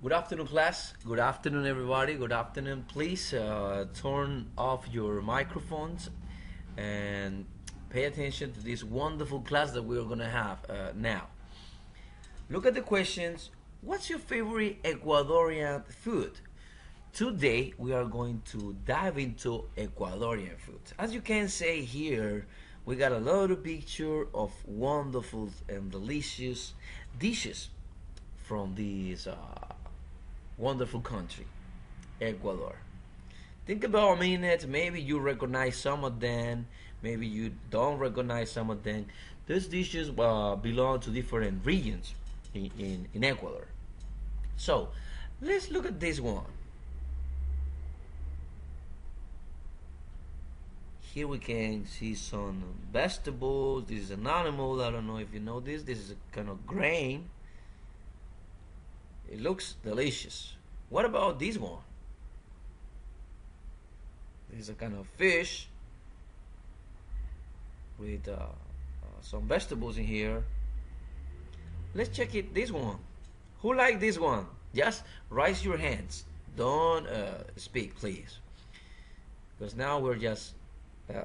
Good afternoon, class. Good afternoon, everybody. Good afternoon. Please turn off your microphones and pay attention to this wonderful class that we're going to have now. Look at the questions. What's your favorite Ecuadorian food? Today, we are going to dive into Ecuadorian food. As you can see here, we got a lot of picture of wonderful and delicious dishes from this wonderful country, Ecuador. Think about a minute. Maybe you recognize some of them. Maybe you don't recognize some of them. These dishes belong to different regions in Ecuador. So let's look at this one. Here we can see some vegetables. This is an animal. I don't know if you know this. This is a kind of grain. It looks delicious. What about this one? This is a kind of fish with some vegetables in here. Let's check it. This one. Who like this one? Just raise your hands. Don't speak, please, because now we're just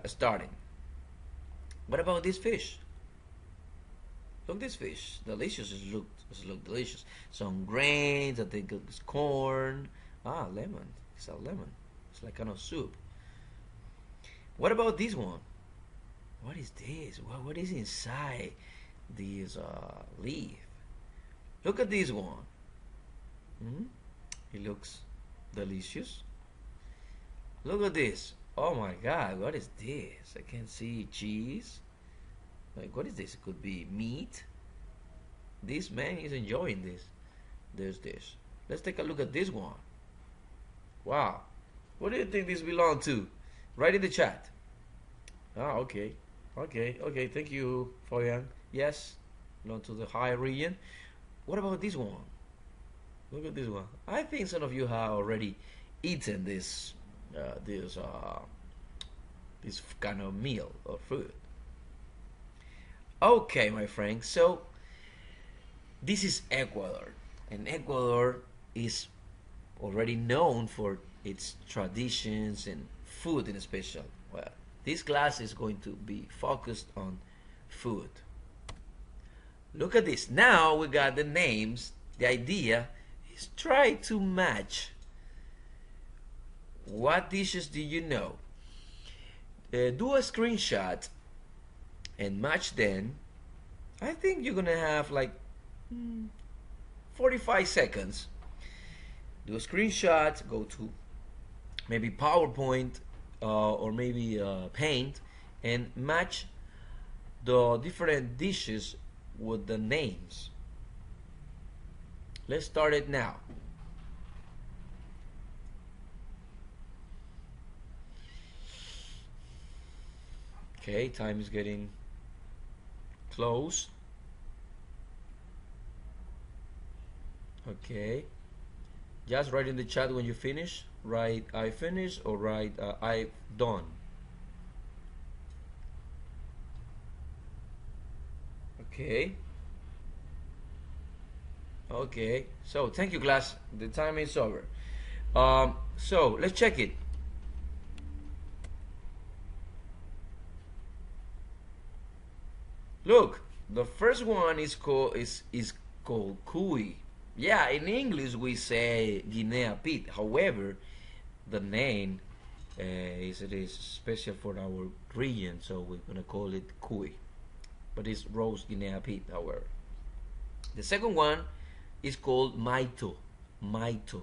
starting. What about this fish? Look, this fish, delicious. It look delicious. Some grains. I think it's corn. Lemon. It's a lemon. It's like kind of soup. What about this one? What is this? What is inside this leaf? Look at this one. It looks delicious. Look at this. Oh my God! What is this? I can see cheese. Like, what is this? It could be meat. This man is enjoying this. There's this. Let's take a look at this one. Wow. What do you think this belongs to? Write in the chat. Okay. Okay. Thank you, Foyan. Yes, belong to the high region. What about this one? Look at this one. I think some of you have already eaten this this kind of meal or food. Okay, my friend. So this is Ecuador, and Ecuador is already known for its traditions and food in special. Well, this class is going to be focused on food. Look at this. Now we got the names. The idea is try to match. What dishes do you know? Do a screenshot and match them. I think you're gonna have like 45 seconds. Do a screenshot, go to maybe PowerPoint or maybe Paint, and match the different dishes with the names. Let's start it now. Okay, time is getting close. Okay, just write in the chat when you finish. Write I finish or write I've done. Okay. Okay, so thank you, class. The time is over. So let's check it. Look, the first one is called cuy. Yeah, in English we say Guinea pig. However, the name it is special for our region, so we're gonna call it cuy. But it's roast Guinea pig, however. The second one is called maito. Maito.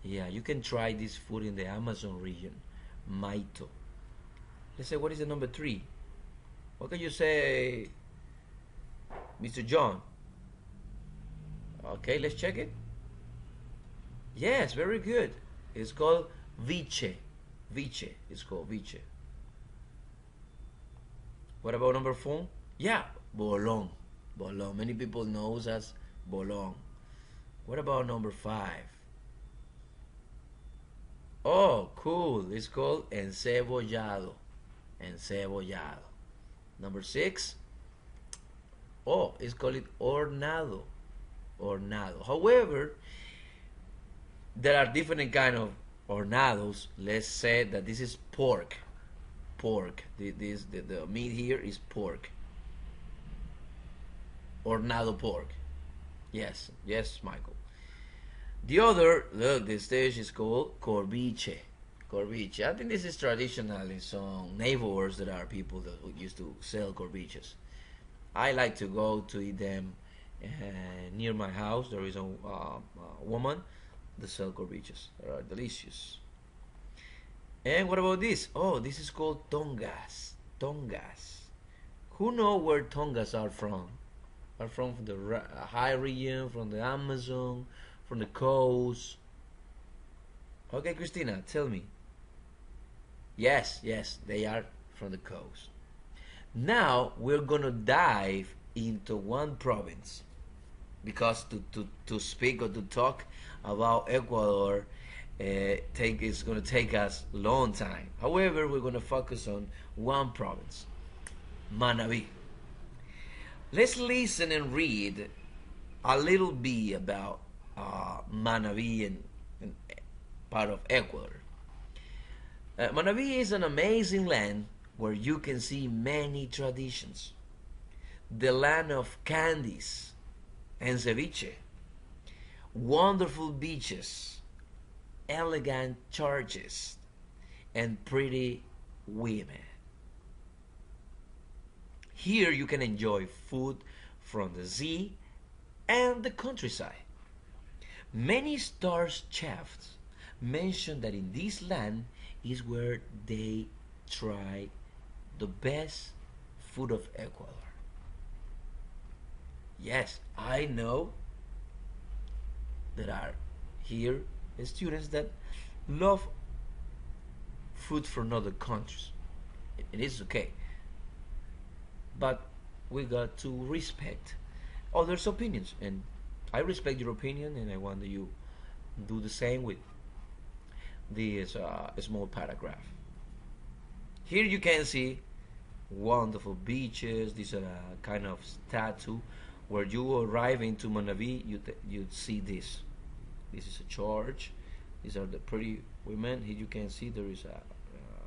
Yeah, you can try this food in the Amazon region. Maito. Let's say, what is the number 3? What can you say, Mr. John? Okay, let's check it. Yes, very good. It's called viche. Viche. It's called viche. What about number 4? Yeah, bolon. Bolon. Many people knows as bolon. What about number 5? Oh, cool. It's called encebollado. Encebollado. Number 6. Oh, it's called hornado. Hornado. However, there are different kind of hornados. Let's say that this is pork. Pork. The meat here is pork. Hornado pork. Yes, yes, Michael. The other, look, this dish is called corviche. Corviche. I think this is traditional in some neighborhoods. There are people that used to sell corviches. I like to go to eat them near my house. There is a woman that sells corviches. They are delicious. And what about this? Oh, this is called tongas. Tongas. Who know where tongas are from? Are from the high region, from the Amazon, from the coast. Okay, Christina, tell me. Yes, yes, they are from the coast. Now we're gonna dive into one province because to speak or to talk about Ecuador it's gonna take us a long time. However, we're gonna focus on one province, Manabí. Let's listen and read a little bit about Manabí and part of Ecuador. Manabí is an amazing land where you can see many traditions. The land of candies and ceviche, wonderful beaches, elegant churches, and pretty women. Here you can enjoy food from the sea and the countryside. Many stars chefs mention that in this land is where they try the best food of Ecuador. Yes, I know there are here students that love food from other countries. It is okay, but we got to respect others' opinions, and I respect your opinion, and I want that you do the same with this small paragraph. Here you can see wonderful beaches. These are a kind of statue. Where you arrive into Manabí, you see this. This is a church. These are the pretty women. Here you can see there is a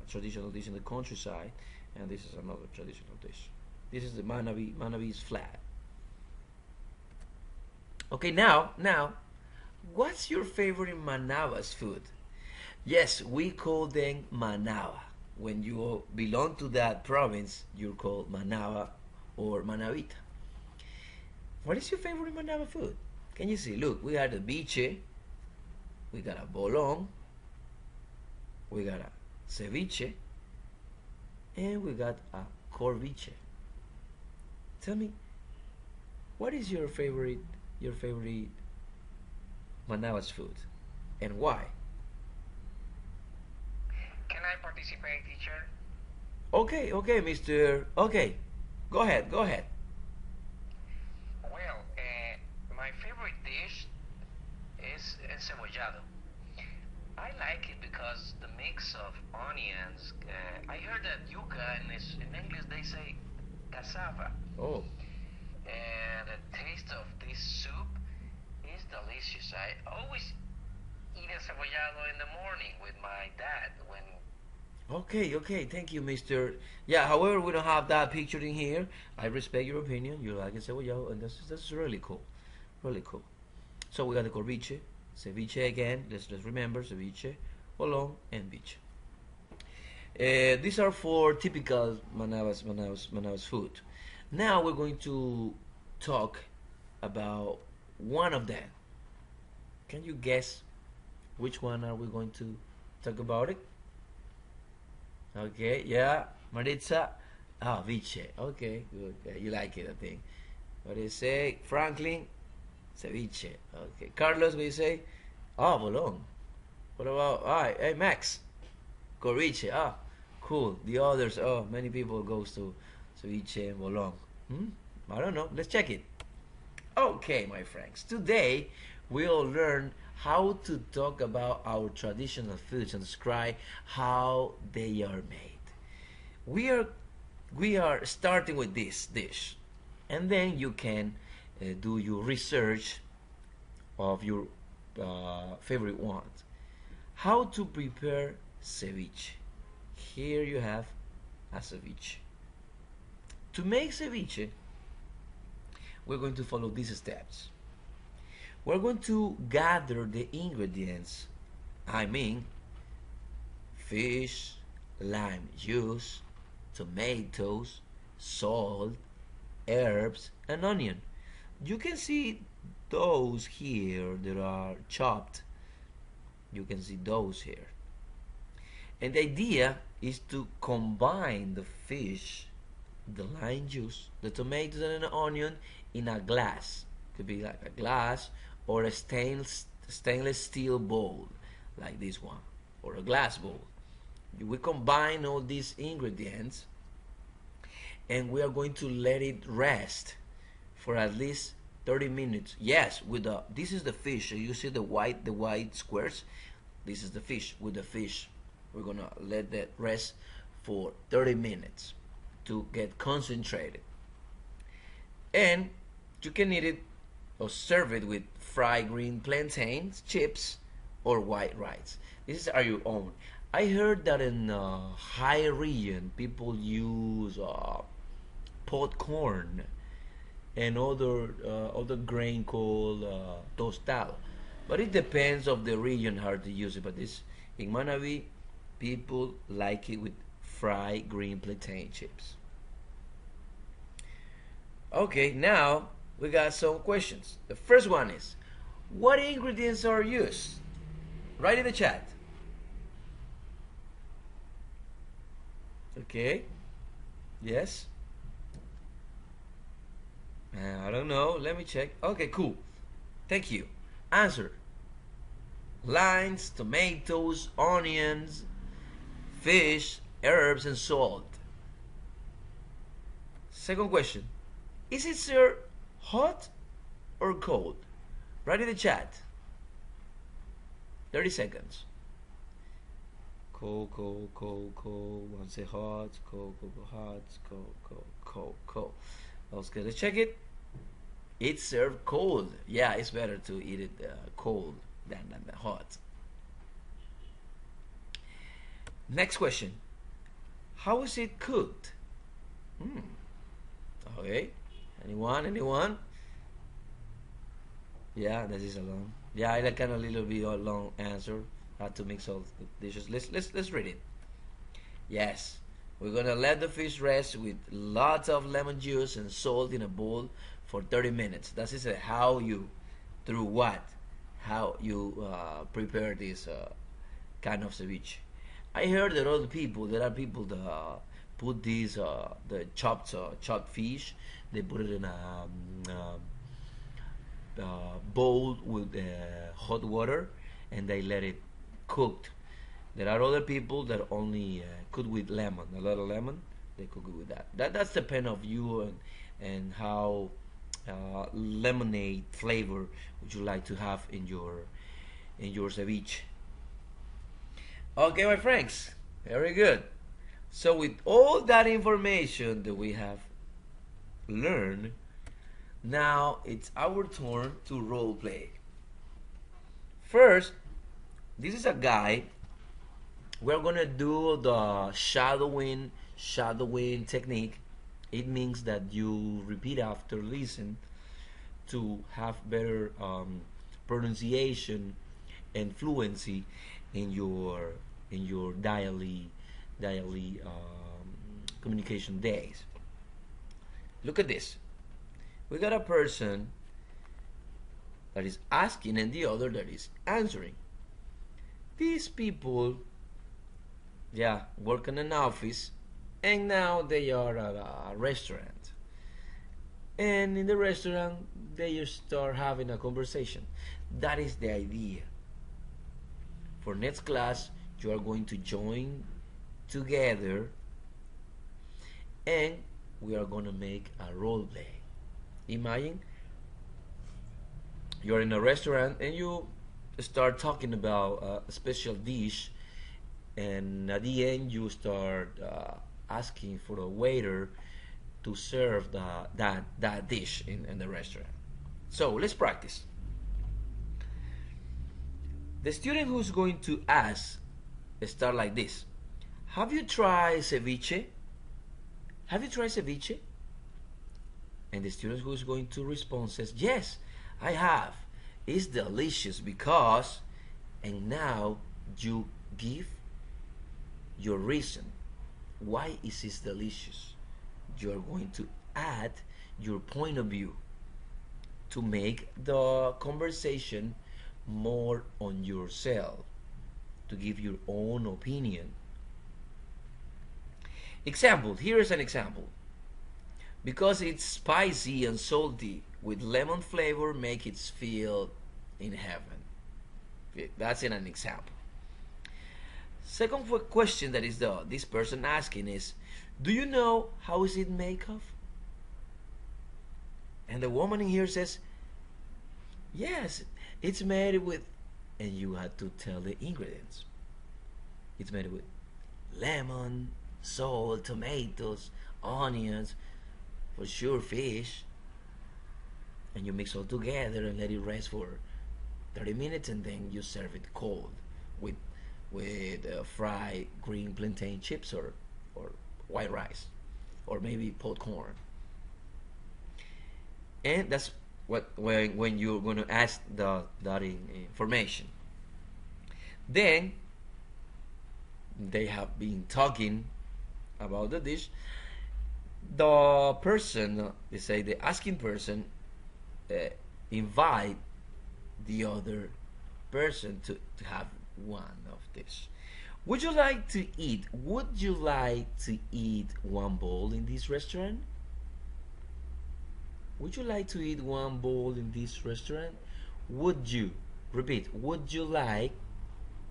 traditional dish in the countryside, and this is another traditional dish. This is the Manabí. Manabí is flat. Okay, now, what's your favorite Manaba's food? Yes, we call them Manaba. When you belong to that province, you're called Manaba or Manabita. What is your favorite Manaba food? Can you see? Look, we got a biche, we got a bolon, we got a ceviche, and we got a corviche. Tell me, what is your favorite Manaba's food, and why? Can I participate, teacher? Okay, Mister. Okay, go ahead. Well, my favorite dish is encebollado. I like it because the mix of onions. I heard that yuca in English they say cassava, Oh, and the taste of this soup is delicious. I always eat encebollado in the morning with my dad when. okay. Thank you, Mister. Yeah. However, we don't have that picture in here. I respect your opinion. You like it, cebollado, and that's really cool, really cool. So we got the corviche, ceviche again. Let's remember ceviche, bolon, and biche. These are four typical Manaus food. Now we're going to talk about one of them. Can you guess which one are we going to talk about it? Okay, yeah, Maritza. Ah, Viche. Okay, good. Yeah, you like it, I think. What do you say? Franklin, ceviche. Okay. Carlos, what do you say? Ah, bolon. What about, hey, Max, Coriche. Ah, cool. The others, oh, many people goes to ceviche and bolon. Hmm? I don't know. Let's check it. Okay, my friends. Today we'll learn how to talk about our traditional foods and describe how they are made. We are we are starting with this dish, and then you can do your research of your favorite ones. How to prepare ceviche. Here you have a ceviche. To make ceviche, we're going to follow these steps. We're going to gather the ingredients. I mean, fish, lime juice, tomatoes, salt, herbs, and onion. You can see those here that are chopped. You can see those here. And the idea is to combine the fish, the lime juice, the tomatoes, and the onion in a glass. Could be like a glass or a stainless steel bowl, like this one, or a glass bowl. We combine all these ingredients and we are going to let it rest for at least 30 minutes. Yes, with the this is the fish. You see the white squares? This is the fish. With the fish, we're gonna let that rest for 30 minutes to get concentrated. And you can eat it or serve it with fried green plantains, chips, or white rice. These are your own. I heard that in high region people use pot corn and other grain called tostado, but it depends of the region how to use it. But this in Manabi, people like it with fried green plantain chips. Okay, now we got some questions. The first one is, what ingredients are used? Write in the chat. Okay. Yes. I don't know. Let me check. Okay, cool. Thank you. Answer. Limes, tomatoes, onions, fish, herbs, and salt. Second question. Is it served hot or cold? Write in the chat. 30 seconds. Cold, cold, cold, cold. One say hot, cold, cold, hot, cold, cold, cold, cold. Okay, let's check it. It's served cold. Yeah, it's better to eat it cold than hot. Next question. How is it cooked? Okay. Anyone? Yeah, this is a long. Yeah, I like kind of a little bit a long answer. Had to mix all the dishes. Let's read it. Yes, we're gonna let the fish rest with lots of lemon juice and salt in a bowl for 30 minutes. That is how you, through what, how you prepare this kind of ceviche. I heard that other people, there are people that put these the chopped fish. They put it in a bowl with hot water, and they let it cooked. There are other people that only cook with lemon, a lot of lemon. They cook it with that. That's depend of you and how lemonade flavor would you like to have in your ceviche. Okay, my friends, very good. So with all that information that we have learned, now it's our turn to role play. First, this is a guide. We're gonna do the shadowing technique. It means that you repeat after listen to have better pronunciation and fluency in your daily communication days. Look at this. We got a person that is asking and the other that is answering. These people, yeah, work in an office, and now they are at a restaurant. And in the restaurant, they just start having a conversation. That is the idea. For next class, you are going to join together, and we are going to make a role play. Imagine you're in a restaurant and you start talking about a special dish, and at the end you start asking for a waiter to serve that dish in the restaurant. So let's practice. The student who's going to ask start like this: Have you tried ceviche? Have you tried ceviche? And the student who's going to respond says, Yes, I have. It's delicious because, and now you give your reason. Why is it delicious? You are going to add your point of view to make the conversation more on yourself, to give your own opinion. Example, here is an example. Because it's spicy and salty with lemon flavor, make it feel in heaven. That's in an example. Second question that is this person asking is, do you know how is it made of? And the woman in here says, yes, it's made with, and you had to tell the ingredients. It's made with lemon, salt, tomatoes, onions, for sure fish, and you mix all together and let it rest for 30 minutes, and then you serve it cold with fried green plantain chips or white rice or maybe popcorn. And that's what when you're going to ask that information. Then they have been talking about the dish. The person, they say the asking person, invite the other person to have one of this. Would you like to eat? Would you like to eat one bowl in this restaurant? Would you like to eat one bowl in this restaurant? Would you, repeat, would you like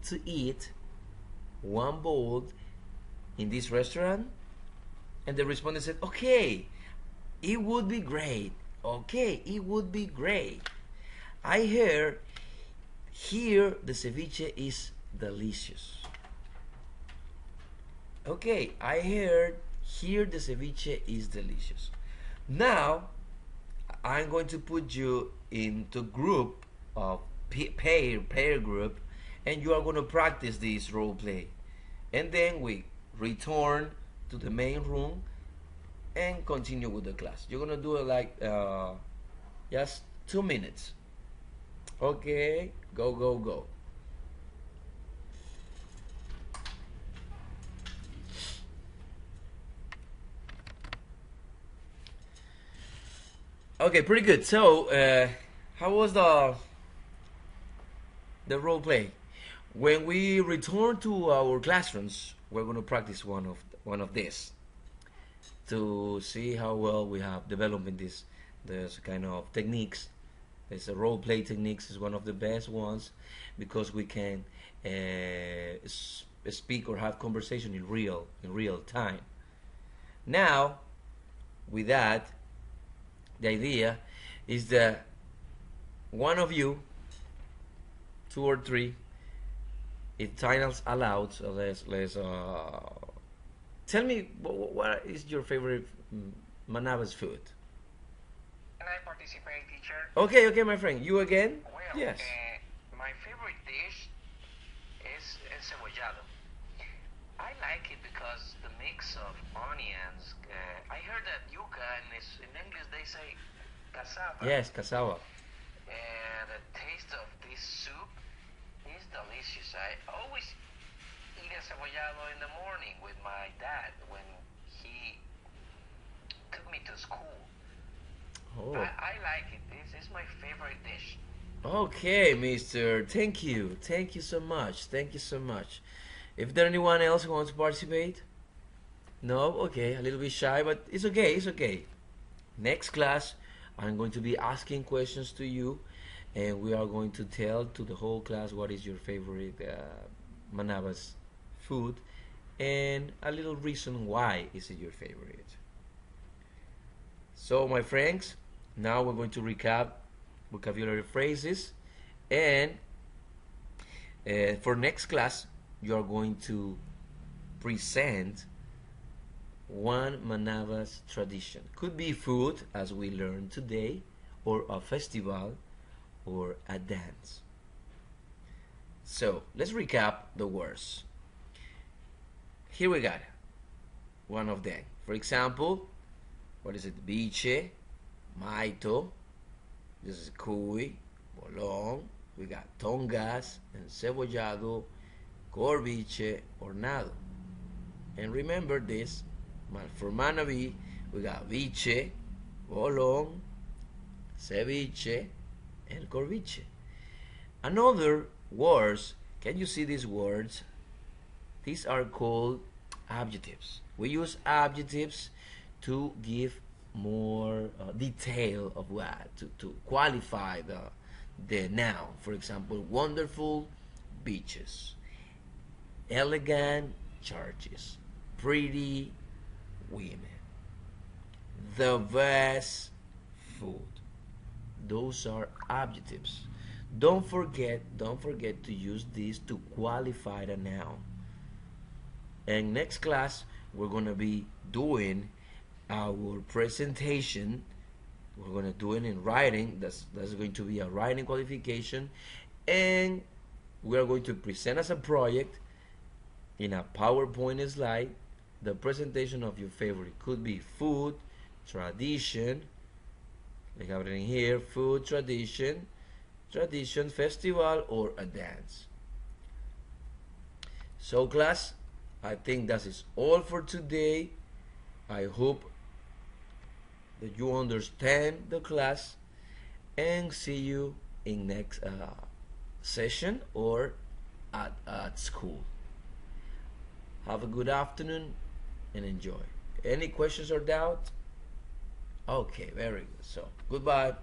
to eat one bowl in this restaurant? And the respondent said, okay, it would be great. Okay, it would be great. I heard here the ceviche is delicious. Okay, I heard here the ceviche is delicious. Now, I'm going to put you into group of pair group, and you are going to practice this role play. And then we return to the main room and continue with the class. You're gonna do it like just 2 minutes. Okay, go, go, go. Okay, pretty good. So, how was the role play? When we return to our classrooms, we're going to practice one of this to see how well we have developed in this kind of techniques. This role play techniques is one of the best ones because we can speak or have conversation in real time. Now, with that, the idea is that one of you, 2 or 3, if time allowed, so let's tell me what is your favorite Manaba's food? Can I participate, teacher? Okay, my friend. You again? Well, Yes. my favorite dish is encebollado. I like it because the mix of onions. I heard that yuca in English they say cassava. Yes, cassava. And the taste of this soup is delicious. I always eat encebollado in the morning with my dad when he took me to school. Oh. I like it. This is my favorite dish. Okay, mister. Thank you. Thank you so much. Thank you so much. If there anyone else who wants to participate? No? Okay, a little bit shy, but it's okay, it's okay. Next class, I'm going to be asking questions to you, and we are going to tell to the whole class what is your favorite Manaba's food, and a little reason why is it your favorite. So, my friends, now we're going to recap vocabulary phrases, and for next class, you are going to present one Manaba's tradition. Could be food, as we learned today, or a festival, or a dance. So let's recap the words. Here we got one of them. For example, what is it? Biche, maito. This is cuy, bolón. We got tongas, encebollado, corviche, hornado. And remember this, for Manabí, we got biche, bolón, ceviche, and corviche. Another words, can you see these words? These are called adjectives. We use adjectives to give more detail of what, to qualify the noun. For example, wonderful beaches, elegant churches, pretty women, the best food. Those are adjectives. Don't forget to use these to qualify the noun. And next class we're gonna be doing our presentation. We're gonna do it in writing. That's going to be a writing qualification, and we are going to present as a project in a PowerPoint slide the presentation of your favorite. Could be food, tradition. We have it in here: food, tradition, festival, or a dance. So class, I think that is all for today. I hope that you understand the class, and see you in next session or at school. Have a good afternoon and enjoy. Any questions or doubts? Okay, very good. So goodbye.